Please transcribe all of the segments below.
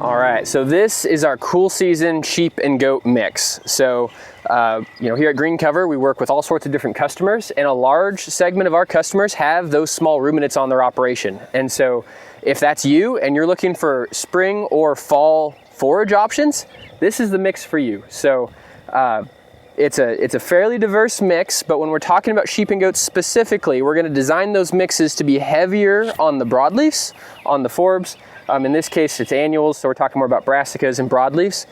All right, so this is our cool season sheep and goat mix. So, here at Green Cover, we work with all sorts of different customers, and a large segment of our customers have those small ruminants on their operation. And so if that's you and you're looking for spring or fall forage options, this is the mix for you. So it's a fairly diverse mix, but when we're talking about sheep and goats specifically, we're gonna design those mixes to be heavier on the broadleaves, on the forbs. In this case, it's annuals, so we're talking more about brassicas and broadleaves,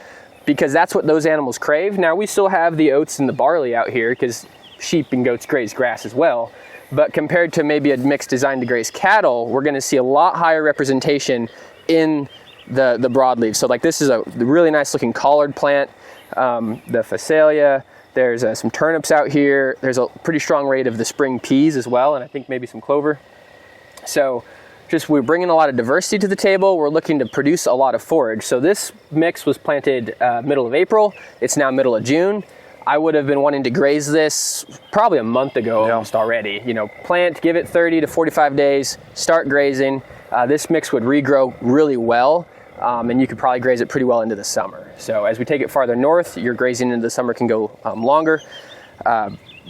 because that's what those animals crave. Now, we still have the oats and the barley out here, because sheep and goats graze grass as well. But compared to maybe a mix designed to graze cattle, we're gonna see a lot higher representation in the broadleaves. So like this is a really nice looking collard plant, the phacelia. There's some turnips out here. There's a pretty strong rate of the spring peas as well, and I think maybe some clover. So we're bringing a lot of diversity to the table. We're looking to produce a lot of forage. So this mix was planted middle of April. It's now middle of June. I would have been wanting to graze this probably a month ago almost already. Plant, give it 30 to 45 days, start grazing. This mix would regrow really well, and you could probably graze it pretty well into the summer. So as we take it farther north, your grazing into the summer can go longer.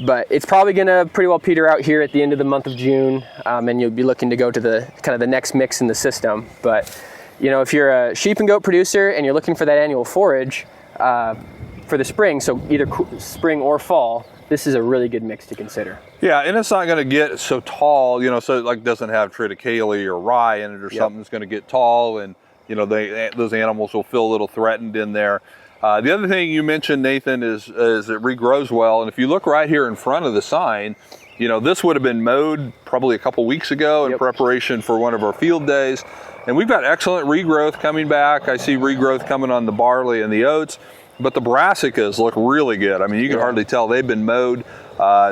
But it's probably gonna pretty well peter out here at the end of the month of June, and you'll be looking to go to the kind of the next mix in the system. But if you're a sheep and goat producer and you're looking for that annual forage for the spring, so either spring or fall, this is a really good mix to consider. Yeah, and it's not gonna get so tall, so it like doesn't have triticale or rye in it or something that's gonna get tall, and those animals will feel a little threatened in there. The other thing you mentioned, Nathan, is it regrows well. And if you look right here in front of the sign, this would have been mowed probably a couple weeks ago in preparation for one of our field days. And we've got excellent regrowth coming back. I see regrowth coming on the barley and the oats, but the brassicas look really good. I mean, you can hardly tell they've been mowed.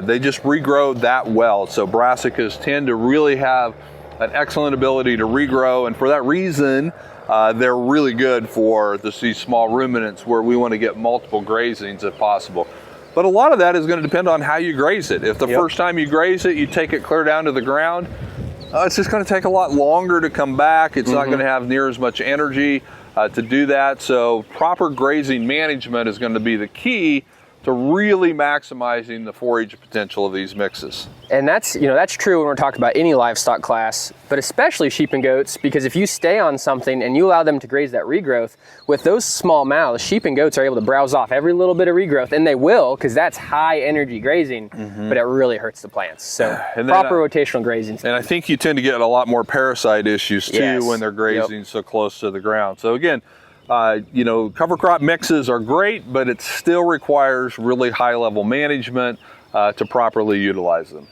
They just regrow that well. So brassicas tend to really have an excellent ability to regrow. And for that reason, they're really good for these small ruminants where we want to get multiple grazings if possible. But a lot of that is going to depend on how you graze it. If the first time you graze it, you take it clear down to the ground, it's just going to take a lot longer to come back. It's not going to have near as much energy to do that. So proper grazing management is going to be the key to really maximizing the forage potential of these mixes. And that's true when we're talking about any livestock class, but especially sheep and goats, because if you stay on something and you allow them to graze that regrowth, with those small mouths, sheep and goats are able to browse off every little bit of regrowth, and they will, because that's high energy grazing, but it really hurts the plants. So proper rotational grazing. And I think you tend to get a lot more parasite issues too when they're grazing so close to the ground. So again, cover crop mixes are great, but it still requires really high level management to properly utilize them.